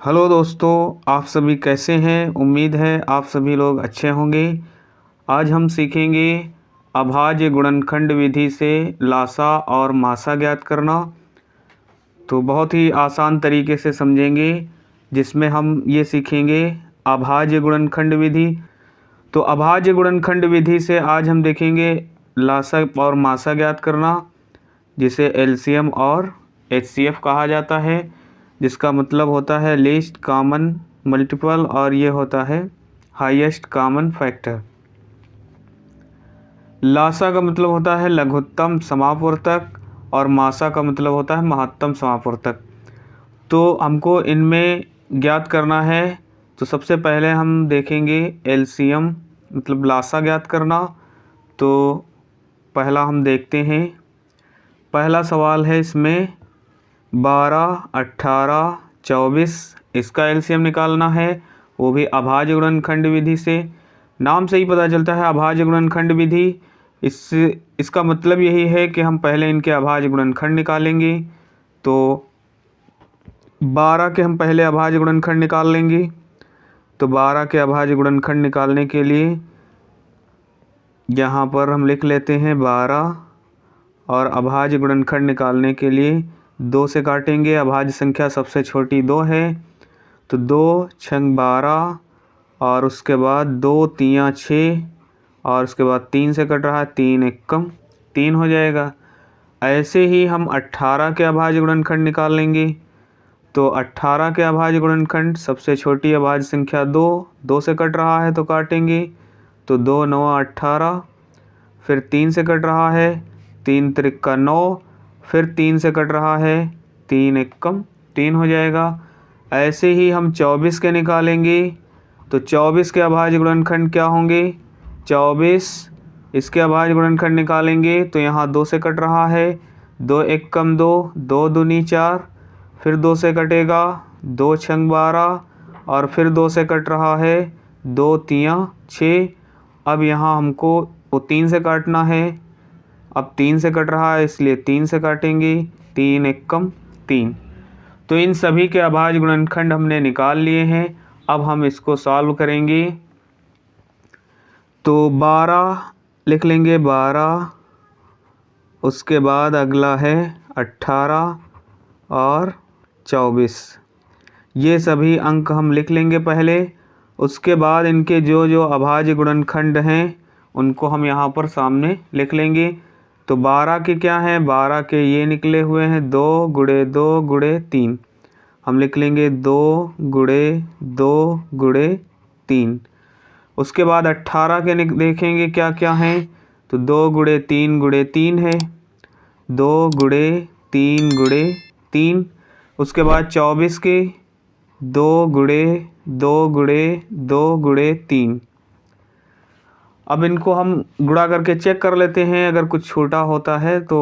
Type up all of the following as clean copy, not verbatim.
Hello दोस्तों, आप सभी कैसे हैं। उम्मीद है आप सभी लोग अच्छे होंगे। आज हम सीखेंगे अभाज्य गुणनखंड विधि से लासा और मासा ज्ञात करना। तो बहुत ही आसान तरीके से समझेंगे, जिसमें हम ये सीखेंगे अभाज्य गुणनखंड विधि। तो अभाज्य गुणनखंड विधि से आज हम देखेंगे लासा और मासा ज्ञात करना, जिसे एलसीएम और एचसीएफ कहा जाता है, जिसका मतलब होता है लीस्ट कॉमन मल्टीपल और ये होता है हाईएस्ट कॉमन फैक्टर। लासा का मतलब होता है लघुत्तम समापवर्तक और मासा का मतलब होता है महत्तम समापवर्तक। तो हमको इनमें ज्ञात करना है। तो सबसे पहले हम देखेंगे एलसीएम मतलब लासा ज्ञात करना। तो पहला हम देखते हैं, पहला सवाल है इसमें 12, 18, 24 इसका एलसीएम निकालना है, वो भी अभाज्य गुणनखंड विधि से। नाम से ही पता चलता है अभाज्य गुणनखंड विधि। इसका मतलब यही है कि हम पहले इनके अभाज्य गुणनखंड निकालेंगे। तो 12 के हम पहले अभाज्य गुणनखंड निकाल लेंगे। तो 12 के अभाज्य गुणनखंड निकालने के लिए यहाँ पर हम लिख लेते हैं 12, और अभाज्य गुणनखंड निकालने के लिए 2 से काटेंगे। अभाज्य संख्या सबसे छोटी 2 है, तो 2 छंग 12 और उसके बाद 2 तियाँ 6 और उसके बाद 3 से कट रहा है, 3 एकम 3 हो जाएगा। ऐसे ही हम 18 के अभाज्य गुणनखंड निकाल लेंगे। तो 18 के अभाज्य गुणनखंड सबसे छोटी अभाज्य संख्या 2 से कट रहा है तो काटेंगे। तो 2 9 18, फिर 3 से कट रहा है, 3 त्रिका 9, फिर 3 से कट रहा है, 3 एकम 3 हो जाएगा। ऐसे ही हम 24 के निकालेंगे। तो 24 के अभाज्य गुणनखंड क्या होंगे, 24 इसके अभाज्य गुणनखंड निकालेंगे। तो यहाँ 2 से कट रहा है, 2 एकम 2, 2 दूनी 4, फिर 2 से कटेगा, 2 छंग 12 और फिर 2 से कट रहा है, 2 तियाँ 6। अब यहाँ हमको वो 3 से काटना है। अब 3 से कट रहा है इसलिए 3 से काटेंगे, 3 एकम 3। तो इन सभी के अभाज्य गुणनखंड हमने निकाल लिए हैं। अब हम इसको सॉल्व करेंगे। तो 12 लिख लेंगे, 12, उसके बाद अगला है 18 और 24। ये सभी अंक हम लिख लेंगे पहले। उसके बाद इनके जो जो अभाज्य गुणनखंड हैं उनको हम यहाँ पर सामने लिख लेंगे। तो 12 के क्या हैं, 12 के ये निकले हुए हैं 2 गुणे 2 गुणे 3। हम लिख लेंगे 2 गुणे 2 गुणे 3। उसके बाद 18 के देखेंगे क्या क्या हैं। तो 2 गुणे 3 गुणे 3 है, 2 गुणे 3 गुणे 3। उसके बाद 24 के 2 गुणे 2 गुणे 2 गुणे 3। अब इनको हम गुणा करके चेक कर लेते हैं। अगर कुछ छोटा होता है तो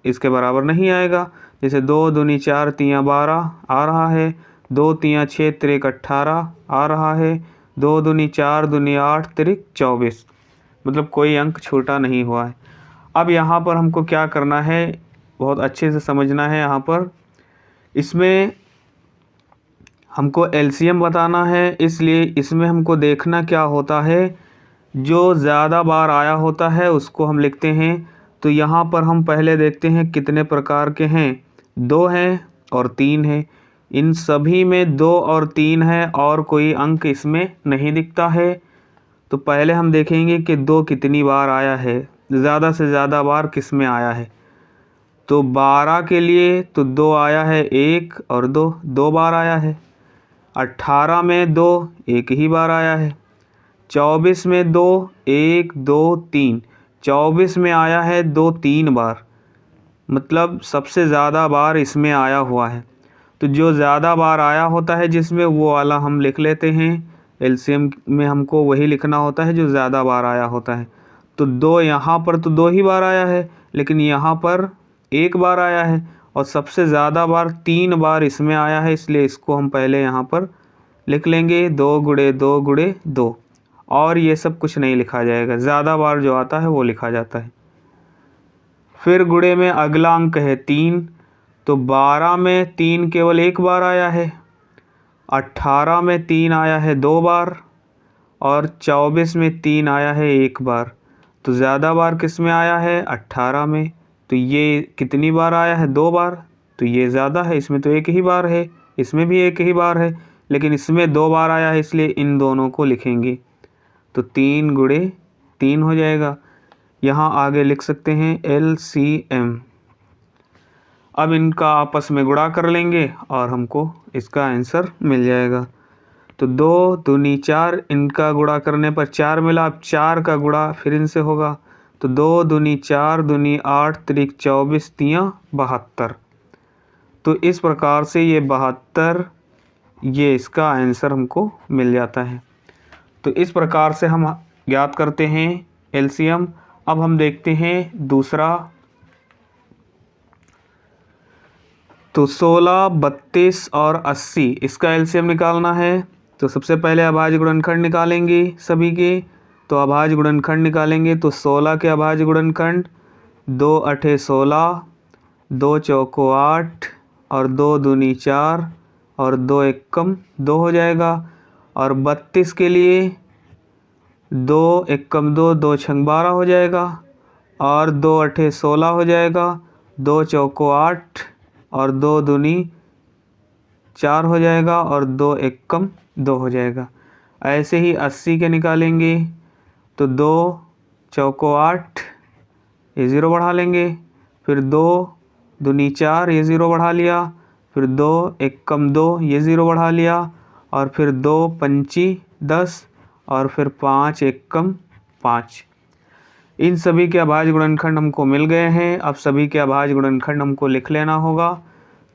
इसके बराबर नहीं आएगा। जैसे 2 दूनी 4 तियाँ 12 आ रहा है, 2 तियाँ 6 त्रिक 18 आ रहा है, 2 दूनी 4 दूनी 8 त्रिक 24। मतलब कोई अंक छोटा नहीं हुआ है। अब यहाँ पर हमको क्या करना है, बहुत अच्छे से समझना है। यहाँ पर इसमें हमको एलसीएम बताना है, इसलिए इसमें हमको देखना क्या होता है, जो ज़्यादा बार आया होता है उसको हम लिखते हैं। तो यहाँ पर हम पहले देखते हैं कितने प्रकार के हैं। 2 हैं और 3 हैं। इन सभी में 2 और 3 है और कोई अंक इसमें नहीं दिखता है। तो पहले हम देखेंगे कि 2 कितनी बार आया है, ज़्यादा से ज़्यादा बार किस में आया है। तो 12 के लिए तो 2 आया है, 1 और 2 बार आया है। 18 में 2 एक ही बार आया है। 24 में 2 1 2 3, 24 में आया है 2 3 बार, मतलब सबसे ज़्यादा बार इसमें आया हुआ है। तो जो ज़्यादा बार आया होता है जिसमें, वो वाला हम लिख लेते हैं। एलसीएम में हमको वही लिखना होता है जो ज़्यादा बार आया होता है। तो 2 यहाँ पर तो 2 ही बार आया है, लेकिन यहाँ पर 1 बार आया है और सबसे ज़्यादा बार 3 बार इसमें आया है, इसलिए इसको हम पहले यहाँ पर लिख लेंगे 2 गुणे 2 गुणे 2। और ये सब कुछ नहीं लिखा जाएगा, ज़्यादा बार जो आता है वो लिखा जाता है। फिर गुणे में अगला अंक है 3। तो 12 में 3 केवल 1 बार आया है। 18 में 3 आया है 2 बार और 24 में 3 आया है 1 बार। तो ज़्यादा बार किस में आया है? 18 में। तो ये कितनी बार आया है? 2 बार। तो ये ज़्यादा है, इसमें तो 1 ही बार है, इसमें भी 1 ही बार है, लेकिन इसमें 2 बार आया है, इसलिए इन दोनों को लिखेंगे। तो 3 गुणे 3 हो जाएगा। यहाँ आगे लिख सकते हैं LCM। अब इनका आपस में गुणा कर लेंगे और हमको इसका आंसर मिल जाएगा। तो 2 दूनी 4, इनका गुणा करने पर 4 मिला। अब 4 का गुणा फिर इनसे होगा। तो 2 दूनी 4 दूनी 8 त्रिक 24 तियाँ 72। तो इस प्रकार से ये 72, ये इसका आंसर हमको मिल जाता है। तो इस प्रकार से हम ज्ञात करते हैं LCM। अब हम देखते हैं दूसरा। तो 16, 32 और 80, इसका LCM निकालना है। तो सबसे पहले अभाज्य गुणनखंड निकालेंगे सभी के। तो अभाज्य गुणनखंड निकालेंगे तो 16 के अभाज्य गुणनखंड 2 अठे 16, 2 चौको 8 और 2 दूनी 4 और 2 एकम 2 हो जाएगा। और 32 के लिए 2 एकम 2, 2 छंग 12 हो जाएगा और 2 अठे 16 हो जाएगा, 2 चौको 8 और 2 दूनी 4 हो जाएगा और 2 एकम 2 हो जाएगा। ऐसे ही 80 के निकालेंगे तो 2 चौको 8, ये 0 बढ़ा लेंगे, फिर 2 दूनी 4, ये 0 बढ़ा लिया, फिर 2 एकम 2, ये 0 बढ़ा लिया, और फिर 2 पंची 10 और फिर 5 एकम 5। इन सभी के अभाज्य गुणनखंड हमको मिल गए हैं। अब सभी के अभाज्य गुणनखंड हमको लिख लेना होगा।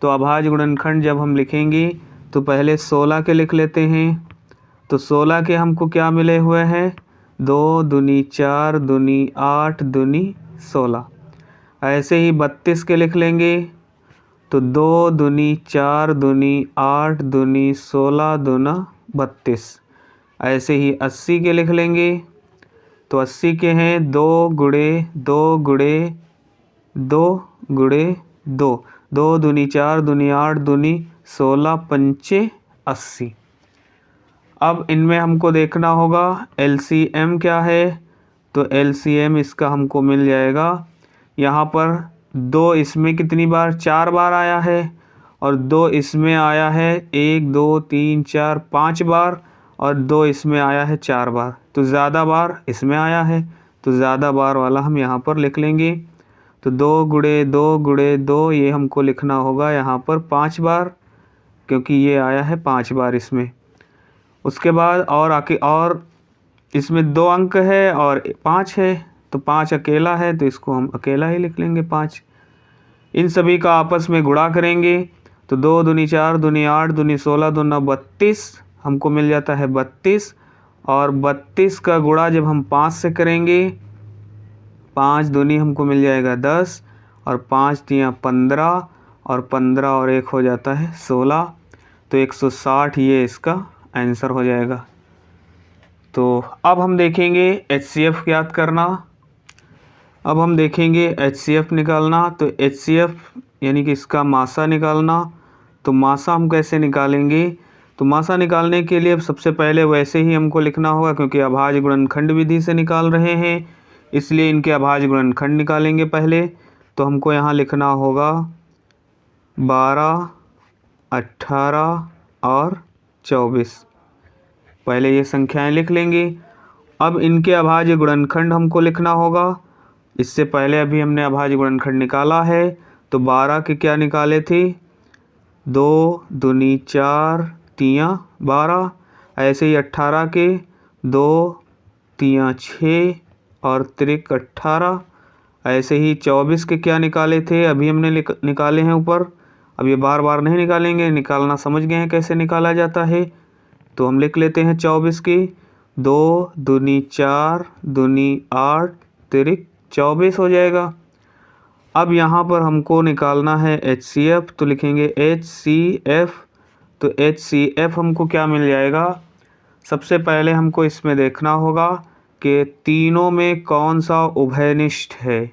तो अभाज्य गुणनखंड जब हम लिखेंगे तो पहले 16 के लिख लेते हैं। तो 16 के हमको क्या मिले हुए हैं? 2 दूनी 4 दूनी 8 दूनी 16। ऐसे ही 32 के लिख लेंगे तो 2 दूनी 4 दूनी 8 दूनी 16 दूना 32। ऐसे ही 80 के लिख लेंगे तो 80 के हैं 2 गुणे 2 गुणे 2 गुणे 2, 2 दूनी 4 दूनी 8 दूनी 16 पंचे 80। अब इनमें हमको देखना होगा LCM क्या है। तो LCM इसका हमको मिल जाएगा। यहाँ पर 2 इसमें कितनी बार? 4 बार आया है और 2 इसमें आया है 1 2 3 4 5 बार और 2 इसमें आया है 4 बार। तो ज़्यादा बार इसमें आया है, तो ज़्यादा बार वाला हम यहाँ पर लिख लेंगे। तो 2 गुणे 2 गुणे 2, ये हमको लिखना होगा यहाँ पर 5 बार, क्योंकि ये आया है 5 बार इसमें। उसके बाद और इसमें 2 अंक है और 5 है, तो 5 अकेला है, तो इसको हम अकेला ही लिख लेंगे 5। इन सभी का आपस में गुणा करेंगे तो 2 दूनी 4 दूनी 8 दूनी 16 दूना 32, हमको मिल जाता है 32। और 32 का गुणा जब हम 5 से करेंगे, 5 दूनी हमको मिल जाएगा 10 और 5 तियाँ 15 और 15 और 1 हो जाता है 16। तो 160 ये इसका आंसर हो जाएगा। तो अब हम देखेंगे HCF ज्ञात करना। अब हम देखेंगे HCF निकालना। तो HCF यानी कि इसका मासा निकालना। तो मासा हम कैसे निकालेंगे? तो मासा निकालने के लिए सबसे पहले वैसे ही हमको लिखना होगा, क्योंकि अभाज्य गुणनखंड विधि से निकाल रहे हैं, इसलिए इनके अभाज्य गुणनखंड निकालेंगे पहले। तो हमको यहाँ लिखना होगा 12, 18 और 24। पहले ये संख्याएं लिख लेंगे। अब इनके अभाज्य गुणनखंड हमको लिखना होगा। इससे पहले अभी हमने अभाज्य गुणनखंड निकाला है। तो 12 के क्या निकाले थे? 2 दूनी 4 तियाँ 12। ऐसे ही 18 के 2 तियाँ 6 और त्रिक 18। ऐसे ही 24 के क्या निकाले थे? अभी हमने निकाले हैं ऊपर। अब ये बार बार नहीं निकालेंगे, निकालना समझ गए हैं कैसे निकाला जाता है। तो हम लिख लेते हैं 24 की 2 दूनी 4 दूनी 8 तिरिक 24 हो जाएगा। अब यहाँ पर हमको निकालना है HCF। तो लिखेंगे HCF। तो HCF हमको क्या मिल जाएगा? सबसे पहले हमको इसमें देखना होगा कि तीनों में कौन सा उभयनिष्ठ है।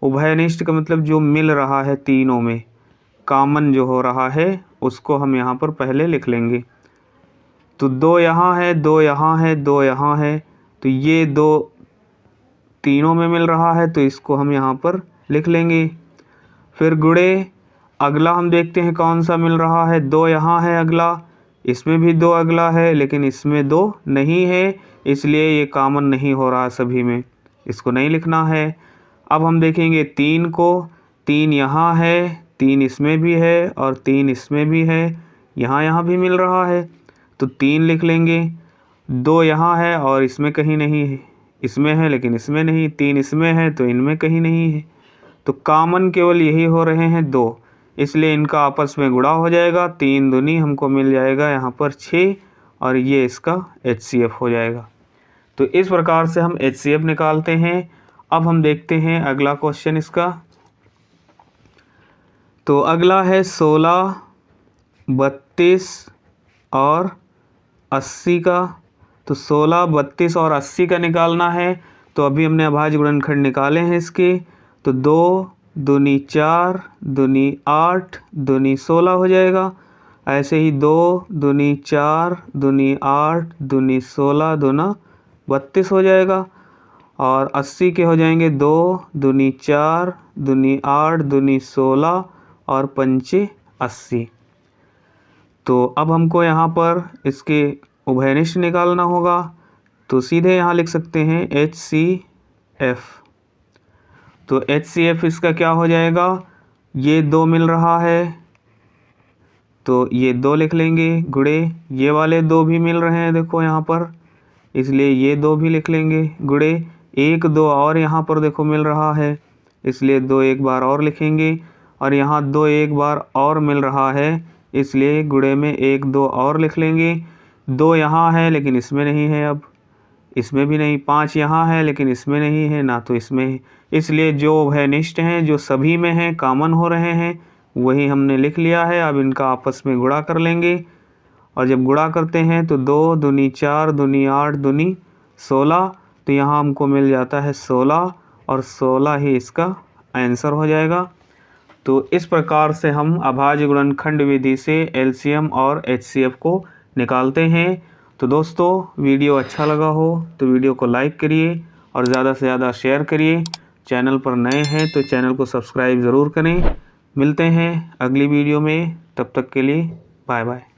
उभयनिष्ठ का मतलब जो मिल रहा है तीनों में, कॉमन जो हो रहा है, उसको हम यहाँ पर पहले लिख लेंगे। तो 2 यहाँ है, 2 यहाँ है, 2 यहाँ है, तो ये 2 तीनों में मिल रहा है, तो इसको हम यहाँ पर लिख लेंगे। फिर गुणे अगला हम देखते हैं कौन सा मिल रहा है। 2 यहाँ है अगला, इसमें भी 2 अगला है, लेकिन इसमें 2 नहीं है, इसलिए ये कॉमन नहीं हो रहा सभी में, इसको नहीं लिखना है। अब हम देखेंगे 3 को, 3 यहाँ है, 3 इसमें भी है और 3 इसमें भी है, यहाँ भी मिल रहा है, तो 3 लिख लेंगे। 2 यहाँ है और इसमें कहीं नहीं है, इसमें है लेकिन इसमें नहीं, 3 इसमें है तो इनमें कहीं नहीं है, तो कॉमन केवल यही हो रहे हैं 2, इसलिए इनका आपस में गुणा हो जाएगा। 3 दूनी हमको मिल जाएगा यहाँ पर 6 और ये इसका HCF हो जाएगा। तो इस प्रकार से हम HCF निकालते हैं। अब हम देखते हैं अगला क्वेश्चन इसका। तो अगला है 16, 32 और 80 का। तो 16, 32 और 80 का निकालना है। तो अभी हमने अभाज्य गुणनखंड निकाले हैं इसके। तो 2 दूनी 4, दूनी 8, दूनी 16 हो जाएगा। ऐसे ही 2 दूनी 4, दूनी 8, दूनी 16, दूना 32 हो जाएगा। और 80 के हो जाएंगे 2 दूनी 4, दूनी 8, दूनी 16 और 5 80। तो अब हमको यहाँ पर इसके उभयनिष्ठ निकालना होगा। तो सीधे यहाँ लिख सकते हैं HCF। तो HCF इसका क्या हो जाएगा, ये 2 मिल रहा है तो ये 2 लिख लेंगे, गुणे ये वाले 2 भी मिल रहे हैं देखो यहाँ पर, इसलिए ये 2 भी लिख लेंगे, गुणे 1 2 और यहाँ पर देखो मिल रहा है, इसलिए 2 एक बार और लिखेंगे। और यहाँ 2 एक बार और मिल रहा है, इसलिए गुणे में 1 2 और लिख लेंगे। 2 यहाँ है लेकिन इसमें नहीं है, अब इसमें भी नहीं। 5 यहाँ है लेकिन इसमें नहीं है, ना तो इसमें है, इसलिए जो उभयनिष्ठ हैं, जो सभी में हैं, कॉमन हो रहे हैं, वही हमने लिख लिया है। अब इनका आपस में गुणा कर लेंगे और जब गुणा करते हैं तो 2 दूनी 4, दूनी 8, दूनी 16, तो यहाँ हमको मिल जाता है 16 और 16 ही इसका आंसर हो जाएगा। तो इस प्रकार से हम अभाज्य गुणनखंड विधि से LCM और HCF को निकालते हैं। तो दोस्तों वीडियो अच्छा लगा हो तो वीडियो को लाइक करिए और ज़्यादा से ज़्यादा शेयर करिए। चैनल पर नए हैं तो चैनल को सब्सक्राइब ज़रूर करें। मिलते हैं अगली वीडियो में, तब तक के लिए बाय बाय।